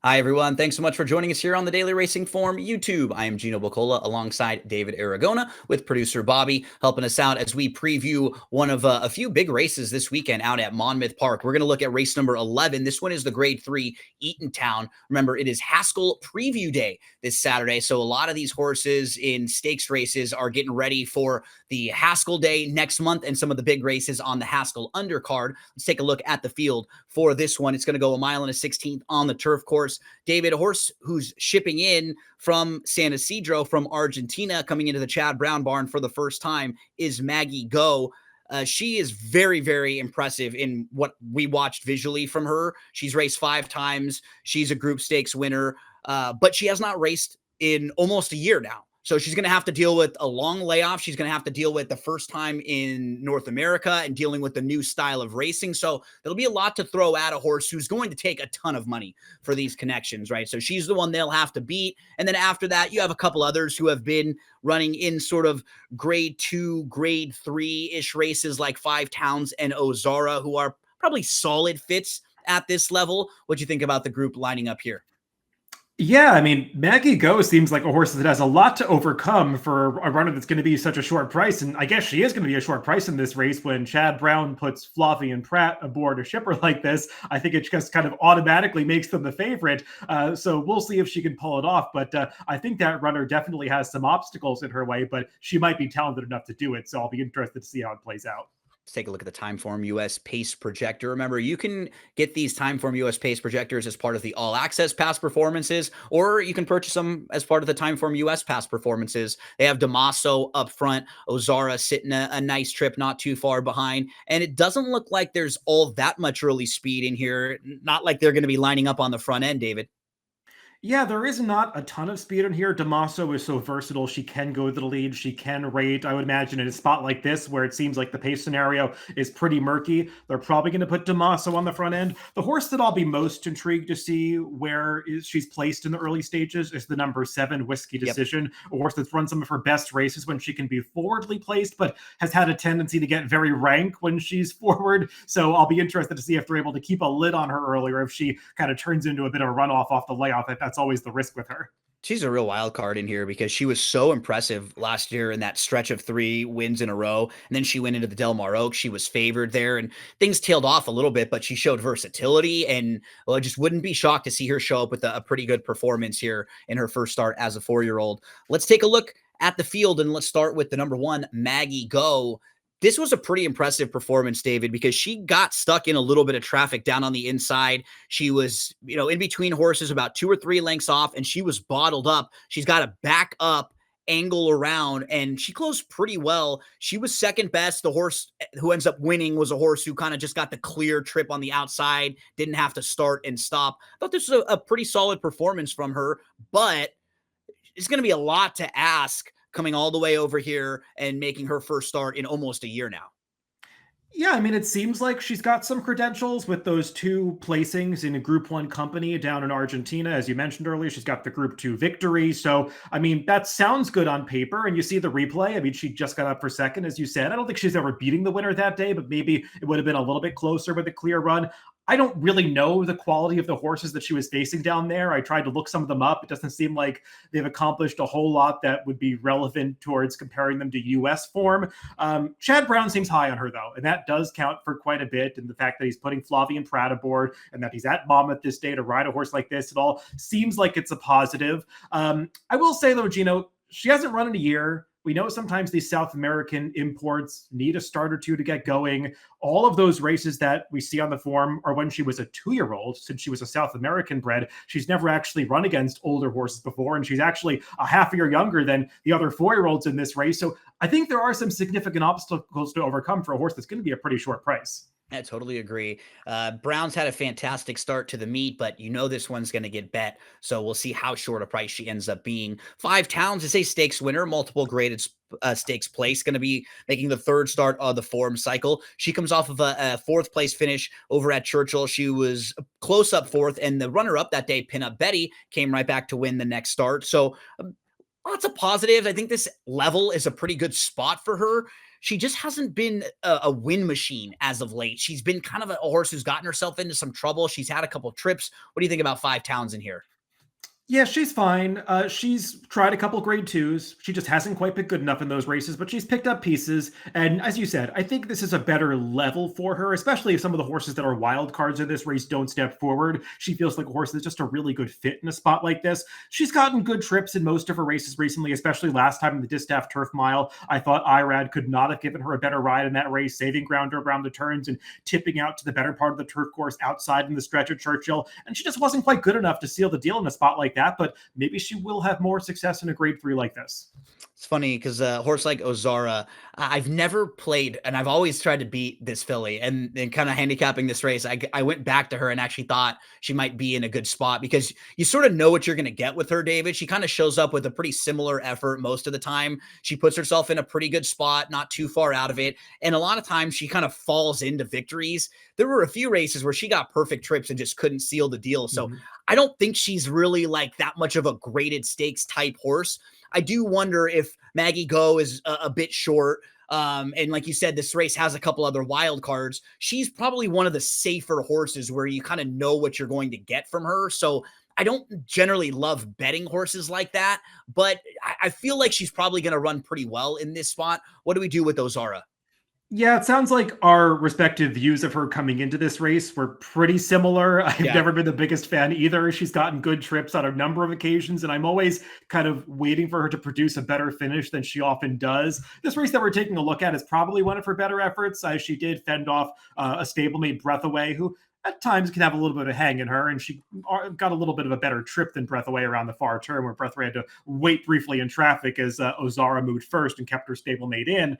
Hi, everyone. Thanks so much for joining us here on the Daily Racing Form YouTube. I am Gino Buccola alongside David Aragona with producer Bobby helping us out as we preview one of a few big races this weekend out at Monmouth Park. We're going to look at race number 11. This one is the Grade 3 Eatontown. Remember, it is Haskell Preview Day this Saturday, so a lot of these horses in stakes races are getting ready for the Haskell Day next month and some of the big races on the Haskell undercard. Let's take a look at the field for this one. It's going to go 1.1 miles on the turf course. David, a horse who's shipping in from San Isidro from Argentina, coming into the Chad Brown barn for the first time, is Maggie Go. She is very, very impressive in what we watched visually from her. She's raced 5 times. She's a group stakes winner, but she has not raced in almost a year now. So she's going to have to deal with a long layoff. She's going to have to deal with the first time in North America and dealing with the new style of racing. So there'll be a lot to throw at a horse who's going to take a ton of money for these connections, right? So she's the one they'll have to beat. And then after that, you have a couple others who have been running in sort of grade 2, grade 3-ish races like Five Towns and Ozara, who are probably solid fits at this level. What do you think about the group lining up here? Yeah, I mean, Maggie Go seems like a horse that has a lot to overcome for a runner that's going to be such a short price. And I guess she is going to be a short price in this race when Chad Brown puts Fluffy and Pratt aboard a shipper like this. I think it just kind of automatically makes them the favorite. So we'll see if she can pull it off. But I think that runner definitely has some obstacles in her way, but she might be talented enough to do it. So I'll be interested to see how it plays out. Let's take a look at the Timeform US Pace Projector. Remember, you can get these Timeform US Pace Projectors as part of the All Access Pass Performances, or you can purchase them as part of the Timeform US Pass Performances. They have Damaso up front, Ozara sitting a nice trip not too far behind, and it doesn't look like there's all that much early speed in here. Not like they're going to be lining up on the front end, David. Yeah, there is not a ton of speed in here. Damaso is so versatile. She can go to the lead. She can rate. I would imagine in a spot like this, where it seems like the pace scenario is pretty murky, they're probably going to put Damaso on the front end. The horse that I'll be most intrigued to see where she's placed in the early stages is the number 7 Whiskey Decision, a horse that's run some of her best races when she can be forwardly placed, but has had a tendency to get very rank when she's forward. So I'll be interested to see if they're able to keep a lid on her earlier, if she kind of turns into a bit of a runoff off the layoff. That's always the risk with her. She's a real wild card in here because she was so impressive last year in that stretch of 3 wins in a row. And then she went into the Del Mar Oaks. She was favored there and things tailed off a little bit, but she showed versatility. And well, I just wouldn't be shocked to see her show up with a pretty good performance here in her first start as a 4-year-old. Let's take a look at the field and let's start with the number 1, Maggie Go. This was a pretty impressive performance, David, because she got stuck in a little bit of traffic down on the inside. She was, in between horses about 2 or 3 lengths off, and she was bottled up. She's got to back up, angle around, and she closed pretty well. She was second best. The horse who ends up winning was a horse who kind of just got the clear trip on the outside, didn't have to start and stop. I thought this was a pretty solid performance from her, but it's going to be a lot to ask coming all the way over here and making her first start in almost a year now. Yeah, I mean, it seems like she's got some credentials with those 2 placings in a Group 1 company down in Argentina. As you mentioned earlier, she's got the Group 2 victory. So, I mean, that sounds good on paper. And you see the replay. I mean, she just got up for second, as you said. I don't think she's ever beating the winner that day, but maybe it would have been a little bit closer with a clear run. I don't really know the quality of the horses that she was facing down there. I tried to look some of them up. It doesn't seem like they've accomplished a whole lot that would be relevant towards comparing them to U.S. form. Chad Brown seems high on her, though, and that does count for quite a bit. And the fact that he's putting Flavian Pratt aboard and that he's at Monmouth this day to ride a horse like this, it all seems like it's a positive. I will say, though, Gino, she hasn't run in a year. We know sometimes these South American imports need a start or 2 to get going. All of those races that we see on the form are when she was a 2-year-old, since she was a South American bred. She's never actually run against older horses before, and she's actually a half a year younger than the other 4-year-olds in this race. So I think there are some significant obstacles to overcome for a horse that's going to be a pretty short price. I totally agree. Brown's had a fantastic start to the meet, but this one's going to get bet. So we'll see how short a price she ends up being. Five Towns is a stakes winner, multiple graded stakes place, going to be making the 3rd start of the form cycle. She comes off of a 4th place finish over at Churchill. She was close up 4th, and the runner up that day, Pinup Betty, came right back to win the next start. So lots of positives. I think this level is a pretty good spot for her. she just hasn't been a win machine as of late. She's been kind of a horse who's gotten herself into some trouble. She's had a couple trips. What do you think about Five Towns in here? Yeah, she's fine. She's tried a couple grade twos. She just hasn't quite been good enough in those races, but she's picked up pieces. And as you said, I think this is a better level for her, especially if some of the horses that are wild cards in this race don't step forward. She feels like a horse that's just a really good fit in a spot like this. She's gotten good trips in most of her races recently, especially last time in the Distaff Turf Mile. I thought Irad could not have given her a better ride in that race, saving ground around the turns and tipping out to the better part of the turf course outside in the stretch at Churchill. And she just wasn't quite good enough to seal the deal in a spot like that, but maybe she will have more success in a grade 3 like this. It's funny because a horse like Ozara, I've never played, and I've always tried to beat this filly. And kind of handicapping this race, I went back to her and actually thought she might be in a good spot because you sort of know what you're going to get with her, David. She kind of shows up with a pretty similar effort most of the time. She puts herself in a pretty good spot, not too far out of it. And a lot of times she kind of falls into victories. There were a few races where she got perfect trips and just couldn't seal the deal. So I don't think she's really like that much of a graded stakes type horse. I do wonder if Maggie Go is a bit short. And like you said, this race has a couple other wild cards. She's probably one of the safer horses where you kind of know what you're going to get from her. So I don't generally love betting horses like that, but I feel like she's probably going to run pretty well in this spot. What do we do with Ozara? Yeah, it sounds like our respective views of her coming into this race were pretty similar. I've Yeah. never been the biggest fan either. She's gotten good trips on a number of occasions, and I'm always kind of waiting for her to produce a better finish than she often does. This race that we're taking a look at is probably one of her better efforts. She did fend off a stablemate Breathaway, who at times can have a little bit of hang in her, and she got a little bit of a better trip than Breathaway around the far turn, where Breathaway had to wait briefly in traffic as Ozara moved first and kept her stablemate in.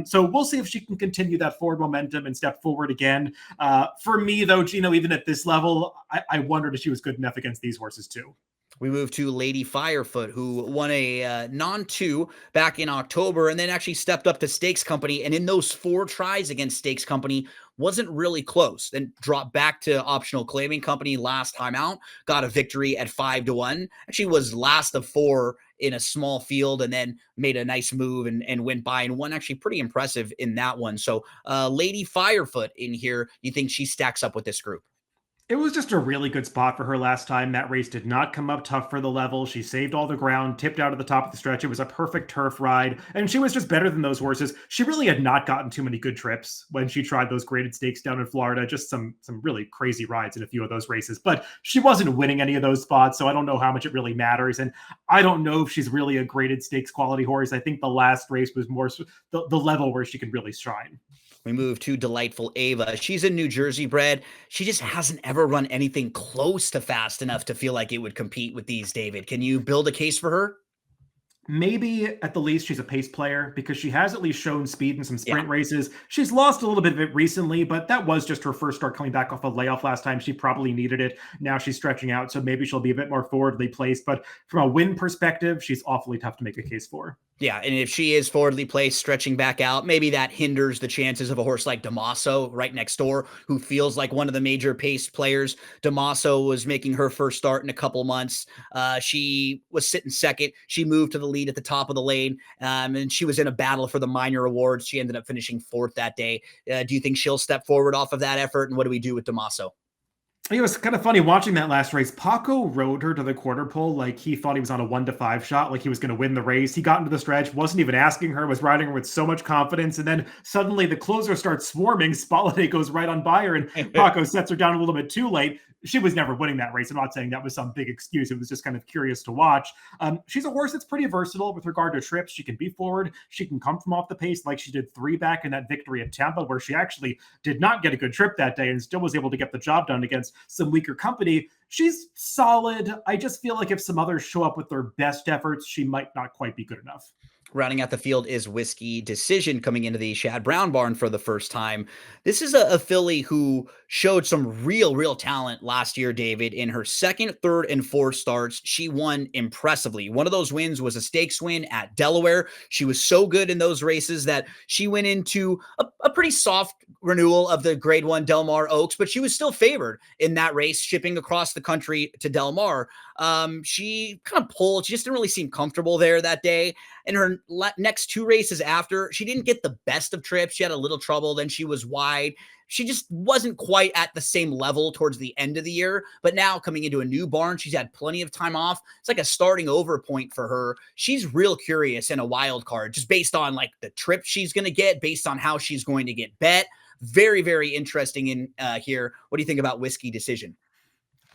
So we'll see if she can continue that forward momentum and step forward again. For me, though, Gino, even at this level, I wondered if she was good enough against these horses too. We move to Lady Firefoot, who won a non-2 back in October and then actually stepped up to Stakes Company. And in those 4 tries against Stakes Company, wasn't really close. Then dropped back to Optional Claiming Company last time out, got a victory at 5-1. Actually was last of 4 in a small field and then made a nice move and went by and won actually pretty impressive in that one. So Lady Firefoot in here, you think she stacks up with this group? It was just a really good spot for her last time. That race did not come up tough for the level. She saved all the ground, tipped out at the top of the stretch. It was a perfect turf ride, and she was just better than those horses. She really had not gotten too many good trips when she tried those graded stakes down in Florida. Just some really crazy rides in a few of those races, but she wasn't winning any of those spots, so I don't know how much it really matters. And I don't know if she's really a graded stakes quality horse. I think the last race was more the level where she can really shine. We move to Delightful Ava. She's a New Jersey bred. She just hasn't ever run anything close to fast enough to feel like it would compete with these, David. Can you build a case for her? Maybe at the least she's a pace player because she has at least shown speed in some Yeah. sprint races. She's lost a little bit of it recently, but that was just her first start coming back off a layoff last time. She probably needed it. Now she's stretching out, so maybe she'll be a bit more forwardly placed. But from a win perspective, she's awfully tough to make a case for. Yeah, and if she is forwardly placed, stretching back out, maybe that hinders the chances of a horse like Damaso right next door, who feels like one of the major pace players. Damaso was making her first start in a couple months. She was sitting second. She moved to the lead at the top of the lane, and she was in a battle for the minor awards. She ended up finishing 4th that day. Do you think she'll step forward off of that effort? And what do we do with Damaso? It was kind of funny watching that last race. Paco rode her to the quarter pole like he thought he was on a 1-5 shot, like he was going to win the race. He got into the stretch, wasn't even asking her, was riding her with so much confidence. And then suddenly the closer starts swarming. Spalade goes right on by her, and Paco sets her down a little bit too late. She was never winning that race. I'm not saying that was some big excuse. It was just kind of curious to watch. She's a horse that's pretty versatile with regard to trips. She can be forward. She can come from off the pace like she did 3 back in that victory at Tampa, where she actually did not get a good trip that day and still was able to get the job done against some weaker company. She's solid. I just feel like if some others show up with their best efforts, she might not quite be good enough. Rounding out the field is Whiskey Decision coming into the Shad Brown barn for the first time. This is a filly who showed some real talent last year, David. In her 2nd, 3rd, and 4th starts, she won impressively. One of those wins was a stakes win at Delaware. She was so good in those races that she went into a pretty soft renewal of the Grade 1 Del Mar Oaks, but she was still favored in that race, shipping across the country to Del Mar. She kind of pulled. She just didn't really seem comfortable there that day. In her next two races after, she didn't get the best of trips. She had a little trouble. Then she was wide. She just wasn't quite at the same level towards the end of the year. But now coming into a new barn, she's had plenty of time off. It's like a starting over point for her. She's real curious in a wild card, just based on like the trip she's going to get, based on how she's going to get bet. Very, very interesting in here. What do you think about Whiskey Decision?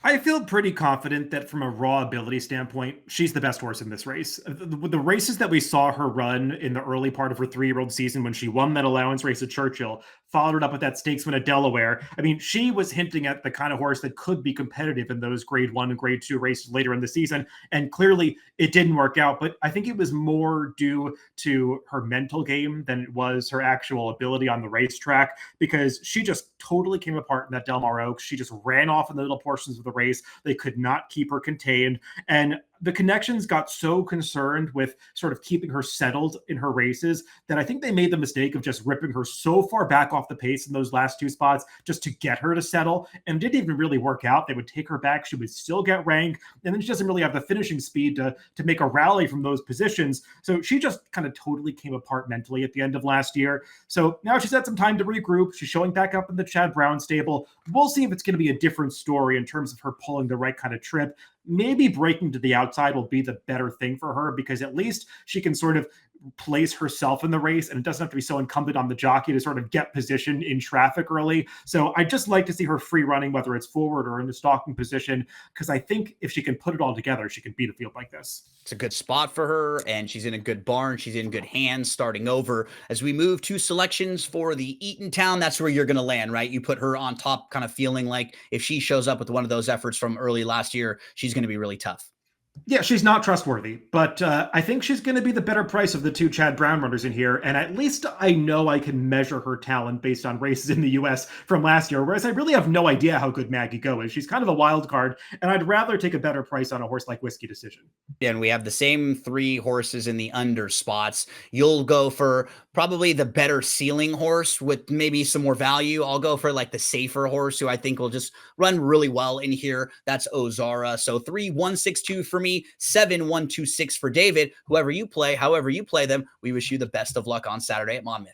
I feel pretty confident that from a raw ability standpoint, she's the best horse in this race. The races that we saw her run in the early part of her 3-year-old season when she won that allowance race at Churchill, followed it up with that stakes win at Delaware. I mean, she was hinting at the kind of horse that could be competitive in those Grade 1 and Grade 2 races later in the season. And clearly it didn't work out, but I think it was more due to her mental game than it was her actual ability on the racetrack, because she just totally came apart in that Del Mar Oaks. She just ran off in the middle portions of the race. They could not keep her contained. And the connections got so concerned with sort of keeping her settled in her races that I think they made the mistake of just ripping her so far back off the pace in those last two spots just to get her to settle. And it didn't even really work out. They would take her back. She would still get rank. And then she doesn't really have the finishing speed to make a rally from those positions. So she just kind of totally came apart mentally at the end of last year. So now she's had some time to regroup. She's showing back up in the Chad Brown stable. We'll see if it's going to be a different story in terms of her pulling the right kind of trip. Maybe breaking to the outside will be the better thing for her, because at least she can sort of place herself in the race, and it doesn't have to be so incumbent on the jockey to sort of get position in traffic early. So I just like to see her free running, whether it's forward or in the stalking position, because I think if she can put it all together, she can beat a field like this. It's a good spot for her, and she's in a good barn. She's in good hands starting over. As we move to selections for the Eatontown, that's where you're going to land, right? You put her on top, kind of feeling like if she shows up with one of those efforts from early last year, she's going to be really tough. Yeah, she's not trustworthy, but I think she's going to be the better price of the two Chad Brown runners in here. And at least I know I can measure her talent based on races in the U.S. from last year, whereas I really have no idea how good Maggie Go is. She's kind of a wild card, and I'd rather take a better price on a horse like Whiskey Decision. And we have the same three horses in the under spots. You'll go for probably the better ceiling horse with maybe some more value. I'll go for like the safer horse who I think will just run really well in here. That's Ozara. So 3-1-6-2 for me, 7-1-2-6 for David. Whoever you play, however you play them, we wish you the best of luck on Saturday at Monmouth.